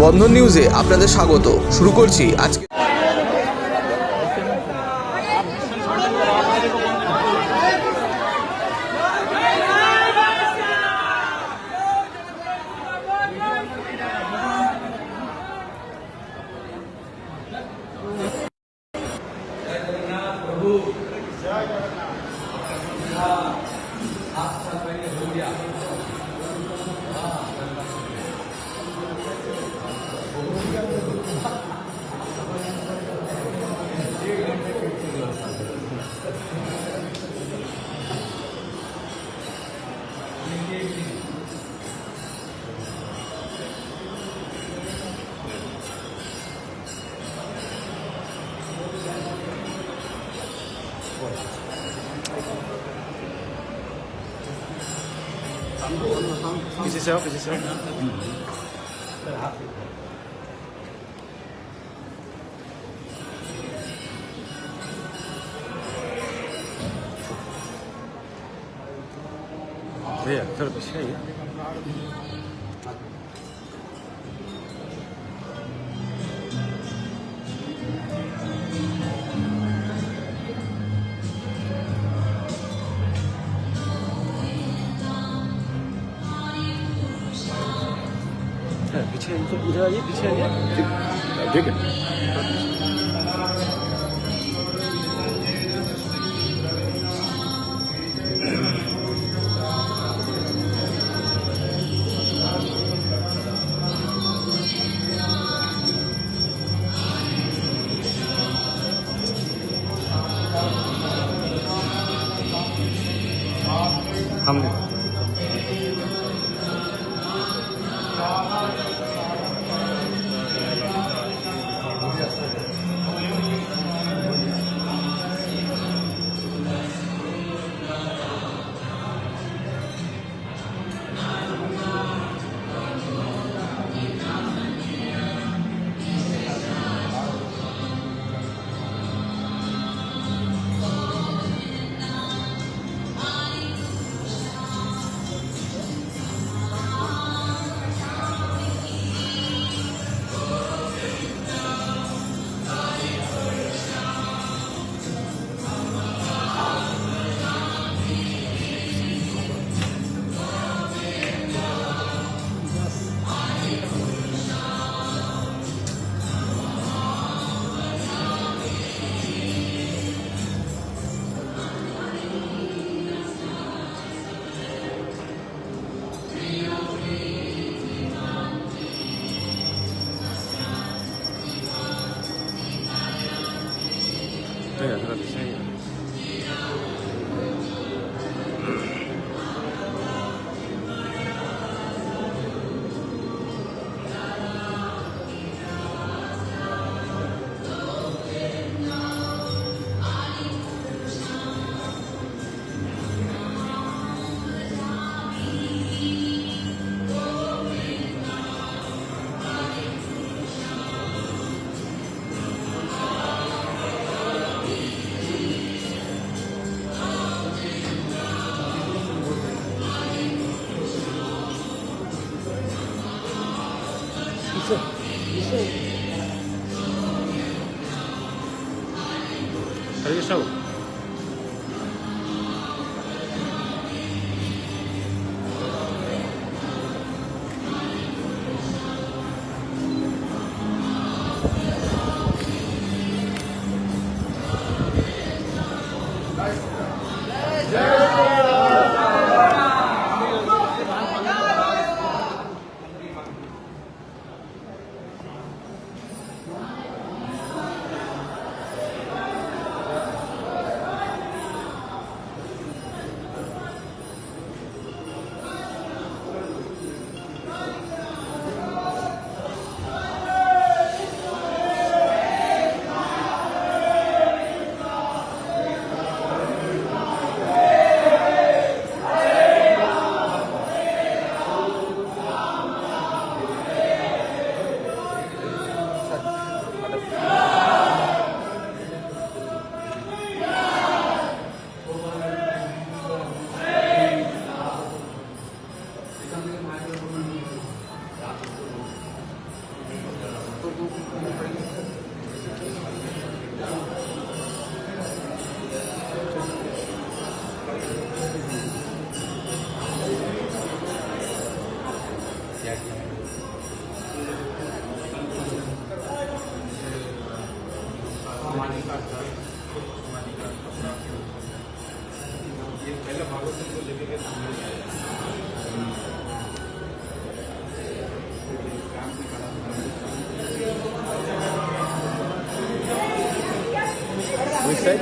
বন্ধন নিউজে আপনাদের স্বাগত। শুরু করছি আজকে। 비치세요, 비치세요. 네, 그래도 시간이. 비치가 이래야지, 비치야지. 되게. 한 네, 그래도 시간이. 있어. 알겠어. সাইড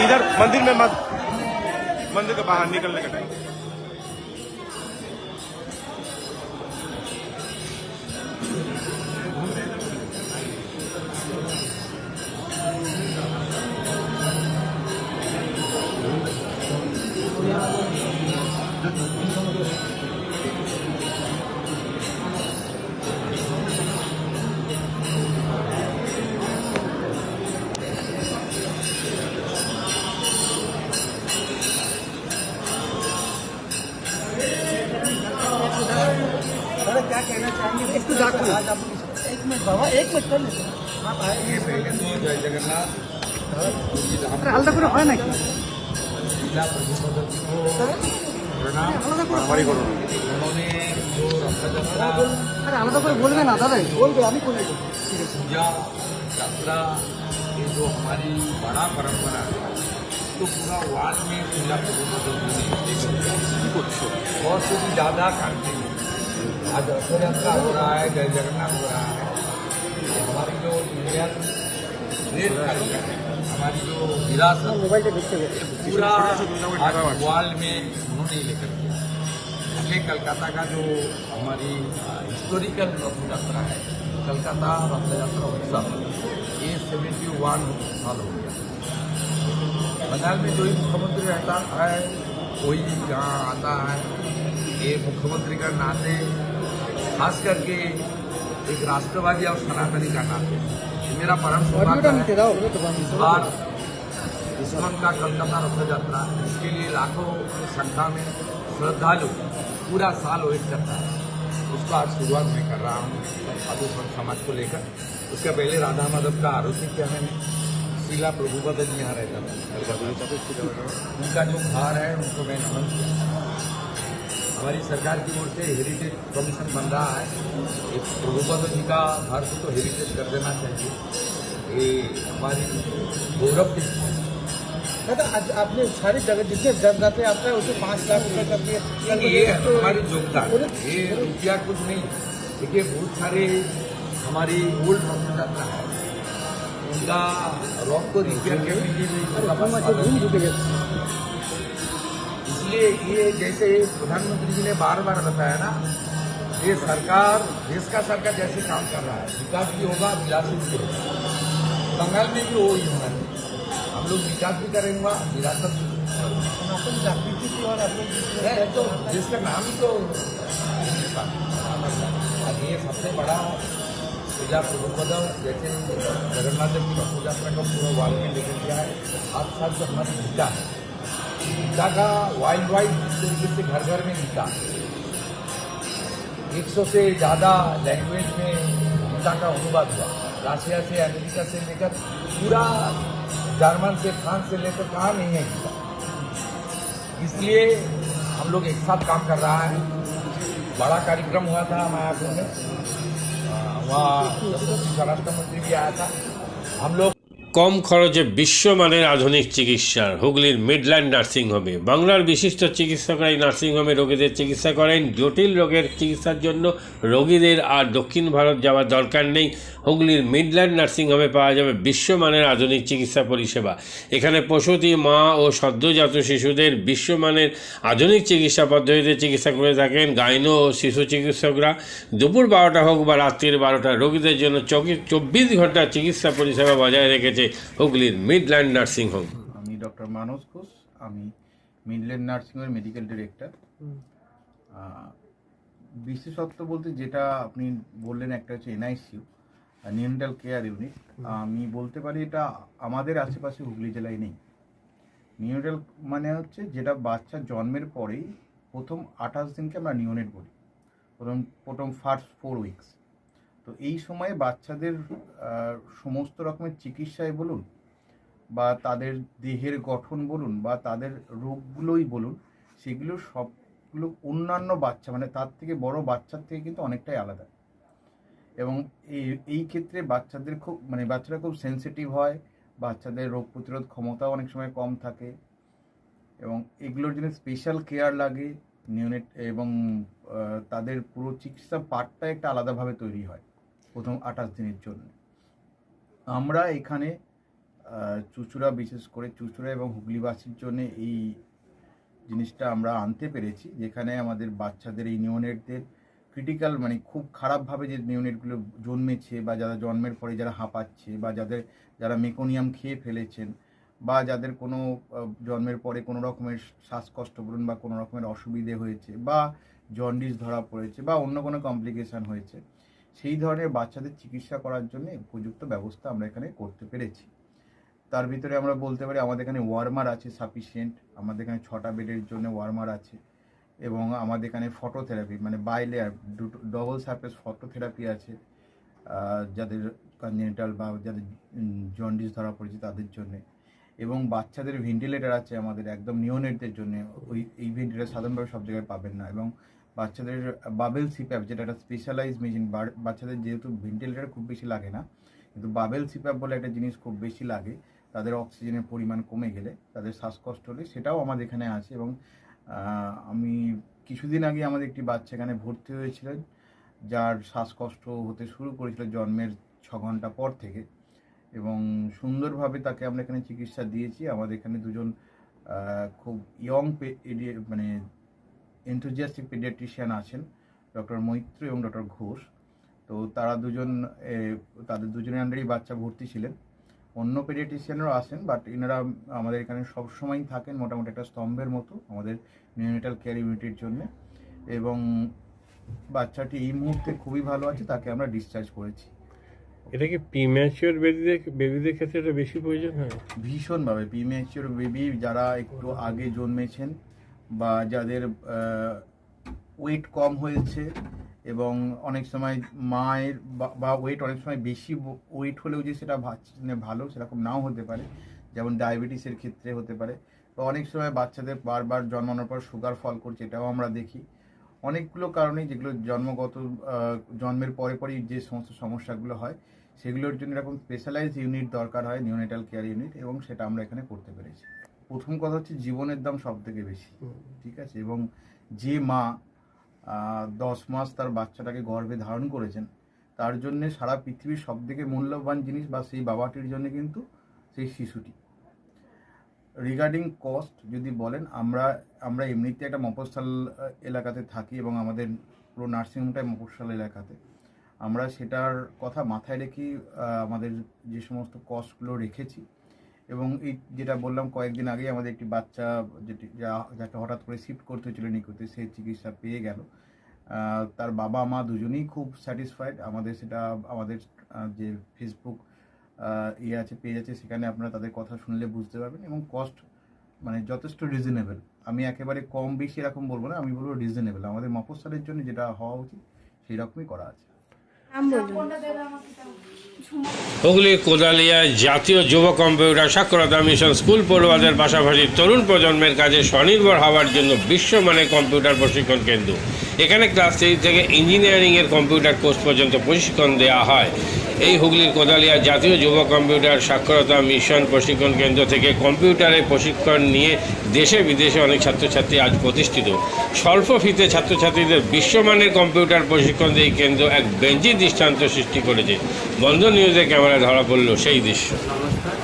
इधर मंदिर में मत, मंदिर के बाहर निकलने का टाइम। क्या कहना चाहेंगे इसको एक मिनट बाबा, एक मिनट कर लेते आप आए जय जगन्नाथ আলাদা করে হয় নাকি जिला प्रभुपद को प्रणाम। हमारी करो उन्होंने जो रथ यात्रा আরে আলাদা করে বলবে না দাদা, বলবে আমি করে দেবো। पूजा यात्रा ये जो हमारी बड़ा परंपरा है तो पूरा वार्ड में जिला प्रभुपद बहुत से भी ज़्यादा करते हैं। आज रथ यात्रा हो रहा है, जय जगन्नाथ हो रहा है। हमारी जो इंडियन रेड कार्यक्रम है, हमारी जो विरासत মোবাইলটা দেখতে হবে। पूरा वर्ल्ड में उन्होंने लेकर किया। इसलिए कलकत्ता का जो हमारी हिस्टोरिकल रथ यात्रा है, कलकत्ता रथ यात्रा उत्सव, ये 71 साल हो गया। बंगाल में जो ही मुख्यमंत्री रहता है कोई यहाँ आता है, ये मुख्यमंत्री का नाते खास करके एक राष्ट्रवादी और सनातनी का नाते ये मेरा परम सौभाग्य है। इस बार दुश्मन का कलकत्ता रथ यात्रा, इसके लिए लाखों की संख्या में श्रद्धालु पूरा साल वेट करता है। उसको आज शुरुआत में कर रहा हूँ साधु संत समाज को लेकर। उसके पहले राधा माधव का आरोपी किया मैंने, शीला प्रभुपद जी यहाँ रहता था कलकत्ता, उनका जो घर है उनको मैं नमन किया। हमारी सरकार की ओर से हेरिटेज कमीशन बन रहा है, एक प्रभुपद जी का घर को तो हेरिटेज कर देना चाहिए। ये हमारी गौरव की दादा आज आपने सारी जगह जितने जगह आता है उसे 5 लाख रुपए करके ये हमारी योगदान, ये रुपया कुछ नहीं। देखिए बहुत सारे हमारी ओल्ड रथ यात्रा है, उनका रॉक को रिपेयर करने के लिए इसलिए ये जैसे प्रधानमंत्री जी ने बार बार बताया ना, ये सरकार देश का सरकार जैसे काम कर रहा है, विकास भी होगा विरासत भी होगा। बंगाल में भी वो ही होना है, हम लोग विकास भी करेंगे विरासत भी सनातन जागृति की और आप लोग है। तो जिसका नाम ही तो हिंदुस्तान। अब ये सबसे बड़ा पूजा प्रभुपद जैसे जगन्नाथ देव की रथ यात्रा का पूरा वाल में लेकर गया है। साथ साथ जो हमारी गीता है, गीता का वाइल्ड वाइड जिस तरीके से घर घर में गीता 100 से ज़्यादा लैंग्वेज में गीता का अनुवाद हुआ। रशिया से, अमेरिका से लेकर पूरा जर्मन से, फ्रांस से लेकर कहाँ नहीं है गीता। इसलिए हम लोग एक साथ काम कर रहा है। बड़ा कार्यक्रम हुआ था मायापुर में, वहाँ स्वराष्ट्र मंत्री भी आया था। हम लोग কম খরচে বিশ্বমানের আধুনিক চিকিৎসার হুগলির মিডল্যান্ড নার্সিংহোমে বাংলার বিশিষ্ট চিকিৎসকরা এই নার্সিংহোমে রোগীদের চিকিৎসা করেন। জটিল রোগের চিকিৎসার জন্য রোগীদের আর দক্ষিণ ভারত যাওয়ার দরকার নেই। হুগলির মিডল্যান্ড নার্সিংহোমে পাওয়া যাবে বিশ্বমানের আধুনিক চিকিৎসা পরিষেবা। এখানে প্রসূতি মা ও সদ্যজাত শিশুদের বিশ্বমানের আধুনিক চিকিৎসা পদ্ধতিতে চিকিৎসা করে থাকেন গাইনো ও শিশু চিকিৎসকরা। দুপুর 12টা হোক বা রাত্রির 12টা, রোগীদের জন্য 24 ঘন্টা চিকিৎসা পরিষেবা বজায় রেখেছে হুগলির মিডল্যান্ড নার্সিং হোম। আমি ডক্টর মানস ঘোষ, আমি মিডল্যান্ড নার্সিংহোমের মেডিকেল ডিরেক্টর। বিশেষত্ব বলতে যেটা আপনি বললেন, একটা হচ্ছে এনআইসিইউ, নিউনেটাল কেয়ার ইউনিট। আমি বলতে পারি এটা আমাদের আশেপাশে হুগলি জেলায় নেই। নিউনেটাল মানে হচ্ছে যেটা বাচ্চা জন্মের পরেই প্রথম 28 দিনকে আমরা নিউনেট বলি, প্রথম ফার্স্ট 4 উইকস। তো এই সময়ে বাচ্চাদের সমস্ত রকমের চিকিৎসায় বলুন বা তাদের দেহের গঠন বলুন বা তাদের রোগগুলোই বলুন, সেগুলো সবগুলো অন্যান্য বাচ্চা মানে তার থেকে বড় বাচ্চার থেকে কিন্তু অনেকটাই আলাদা। এবং এই ক্ষেত্রে বাচ্চাদের বাচ্চারা খুব সেনসিটিভ হয়, বাচ্চাদের রোগ প্রতিরোধ ক্ষমতাও অনেক সময় কম থাকে, এবং এগুলোর জন্য স্পেশাল কেয়ার লাগে নিওনেট, এবং তাদের পুরো চিকিৎসা পার্টটা একটা আলাদাভাবে তৈরি হয় প্রথম 28 দিনের জন্য। আমরা এখানে চুঁচুড়া, বিশেষ করে চুঁচুড়া এবং হুগলিবাসীর জন্য এই জিনিসটা আমরা আনতে পেরেছি, যেখানে আমাদের বাচ্চাদের এই নিওনেটদের ক্রিটিক্যাল খুব খারাপভাবে যে নিওনেটগুলো জন্মেছে, বা যারা জন্মের পরে যারা হাঁপাচ্ছে, বা যারা মেকোনিয়াম খেয়ে ফেলেছেন, বা যাদের কোনো জন্মের পরে কোনো রকমের শ্বাসকষ্ট বলুন বা কোনো রকমের অসুবিধে হয়েছে, বা জন্ডিস ধরা পড়েছে, বা অন্য কোনো কমপ্লিকেশান হয়েছে, সেই ধরনের বাচ্চাদের চিকিৎসা করার জন্য উপযুক্ত ব্যবস্থা আমরা এখানে করতে পেরেছি। তার ভিতরে আমরা বলতে পারি আমাদের এখানে ওয়ার্মার আছে সাফিসিয়েন্ট, আমাদের এখানে 6টা বেডের জন্য ওয়ার্মার আছে, এবং আমাদের এখানে phototherapy bilayer double surface phototherapy আছে যাদের কনজেনিটাল বা যাদের জন্ডিস ধরা পড়েছে তাদের জন্যে, এবং বাচ্চাদের ভেন্টিলেটার আছে আমাদের একদম নিওনেটদের জন্য। এই ভেন্টিলেটার সাধারণভাবে সব জায়গায় পাবেন না, এবং বাচ্চাদের বাবেল সিপ্যাপ যেটা একটা স্পেশালাইজ মেশিন, বাচ্চাদের যেহেতু ভেন্টিলেটার খুব বেশি লাগে না, কিন্তু বাবেল সিপ্যাপ বলে একটা জিনিস খুব বেশি লাগে, তাদের অক্সিজেনের পরিমাণ কমে গেলে, তাদের শ্বাসকষ্ট হলে, সেটাও আমাদের এখানে আছে। এবং আমি কিছুদিন আগে আমাদের একটি বাচ্চা এখানে ভর্তি হয়েছিলেন, যার শ্বাসকষ্ট হতে শুরু করেছিল জন্মের 6 ঘন্টা পর থেকে, এবং সুন্দরভাবে তাকে আমরা এখানে চিকিৎসা দিয়েছি। আমাদের এখানে দুজন খুব ইয়ং এনথুজিয়াস্টিক পেডিয়াট্রিশিয়ান আছেন, ডক্টর মৈত্র এবং ডক্টর ঘোষ। তো তারা তাদের দুজনের আন্ডারেই বাচ্চা ভর্তি ছিলেন। অন্য পেডিয়াট্রিশিয়ানরাও আসেন, বাট এনারা আমাদের এখানে সবসময়ই থাকেন মোটামুটি একটা স্তম্ভের মতো আমাদের নিওনেটাল কেয়ার ইউনিটের জন্য। এবং বাচ্চাটি এই মুহূর্তে খুবই ভালো আছে, তাকে আমরা ডিসচার্জ করেছি। এটা কি প্রিম্যাচিওর বেবিদের ক্ষেত্রে এটা বেশি প্রয়োজন হয়? ভীষণভাবে প্রিম্যাচিওর বেবি যারা একটু আগে জন্মেছেন, বা যাদের ওয়েট কম হয়েছে, এবং অনেক সময় মায়ের বা ওয়েট অনেক সময় বেশি ওয়েট হলেও যে সেটা ভালো সেরকম নাও হতে পারে, যেমন ডায়াবেটিসের ক্ষেত্রে হতে পারে। তো অনেক সময় বাচ্চাদের বারবার জন্মানোর পর সুগার ফল করছে, এটাও আমরা দেখি। অনেকগুলো কারণেই যেগুলো জন্মের পরেই যে সমস্ত সমস্যাগুলো হয়, সেগুলোর জন্য এরকম স্পেশালাইজড ইউনিট দরকার হয়, নিওনেটাল কেয়ার ইউনিট, এবং সেটা আমরা এখানে করতে পেরেছি। প্রথম কথা হচ্ছে জীবনের দাম সব থেকে বেশি, ঠিক আছে, এবং যে মা 10 মাস তার বাচ্চাটাকে গর্ভে ধারণ করেছেন, তার জন্য সারা পৃথিবীর সব থেকে মূল্যবান জিনিস বা সেই বাবাটির জন্য কিন্তু সেই শিশুটি। রিগার্ডিং কস্ট যদি বলেন, আমরা এমনিতে একটা মফস্বল এলাকাতে থাকি, এবং আমাদের পুরো নার্সিংহোমটাই মফস্বল এলাকাতে। আমরা সেটার কথা মাথায় রেখেই আমাদের যে সমস্ত কস্টগুলো রেখেছি। এবং এই যেটা বললাম, কয়েকদিন আগেই আমাদের একটি বাচ্চা যাকে হঠাৎ করে শিফট করতে হয়েছিল নিকুতে, সেই চিকিৎসা পেয়ে গেল। তার বাবা মা দুজনেই খুব স্যাটিসফাইড। আমাদের যে ফেসবুক পেজ আছে, সেখানে আপনারা তাদের কথা শুনলে বুঝতে পারবেন। এবং কস্ট যথেষ্ট রিজনেবল। আমি একেবারে কম বেশি এরকম বলবো না, আমি বলবো রিজনেবল। আমাদের মফস্বলের জন্য যেটা হওয়া উচিত সেই রকমই করা আছে। হুগলি কোদালিয়া জাতীয় যুব কম্পিউটার সাক্ষরতা মিশন স্কুল পড়ুয়াদের পাশাপাশি তরুণ প্রজন্মের কাজে স্বনির্ভর হওয়ার জন্য বিশ্বমানের কম্পিউটার প্রশিক্ষণ কেন্দ্র। এখানে ক্লাস 3 থেকে ইঞ্জিনিয়ারিংয়ের কম্পিউটার কোর্স পর্যন্ত প্রশিক্ষণ দেওয়া হয়। এই হুগলির কোদালিয়া জাতীয় যুব কম্পিউটার সাক্ষরতা মিশন প্রশিক্ষণ কেন্দ্র থেকে কম্পিউটারের প্রশিক্ষণ নিয়ে দেশে বিদেশে অনেক ছাত্রছাত্রী আজ প্রতিষ্ঠিত। স্বল্প ফিতে ছাত্রছাত্রীদের বিশ্বমানের কম্পিউটার প্রশিক্ষণ দিয়ে এই কেন্দ্র এক বেঞ্চি দৃষ্টান্ত সৃষ্টি করেছে। বন্ধন নিউজে ক্যামেরায় ধরা পড়ল সেই দৃশ্য। নমস্কার,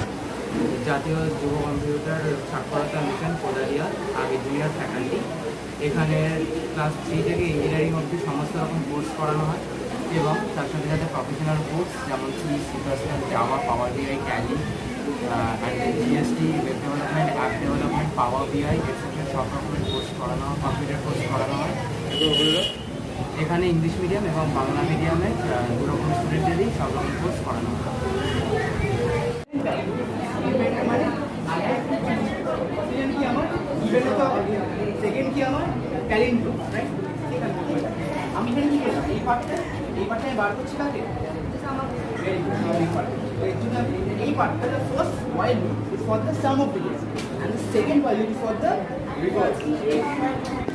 জাতীয় যুব কম্পিউটার সাক্ষরতা মিশন কোদালিয়া, আগে জুনিয়র ফ্যাকাল্টি। এখানে ক্লাস 3 থেকে ইঞ্জিনিয়ারিং অবধি সমস্ত রকম কোর্স করানো হয়, এবং তার সাথে সাথে প্রফেশনাল কোর্স যেমন সি++, Java, Power BI, Tally, GST, web development, app development, Power BI, etcetera সব রকমের কোর্স করানো হয়, কম্পিউটার কোর্স করানো হয়। এখানে ইংলিশ মিডিয়াম এবং বাংলা মিডিয়ামে দু রকম স্টুডেন্টদেরই সব রকম কোর্স করানো হয়। সেকেন্ড কি আমার ট্যালেন্ট, রাইট? আমি এখানে কি করলাম, এই পার্টটা বার করছি কাকে, এই পার্টটা first while is for the some of digits, and the second value is for the Because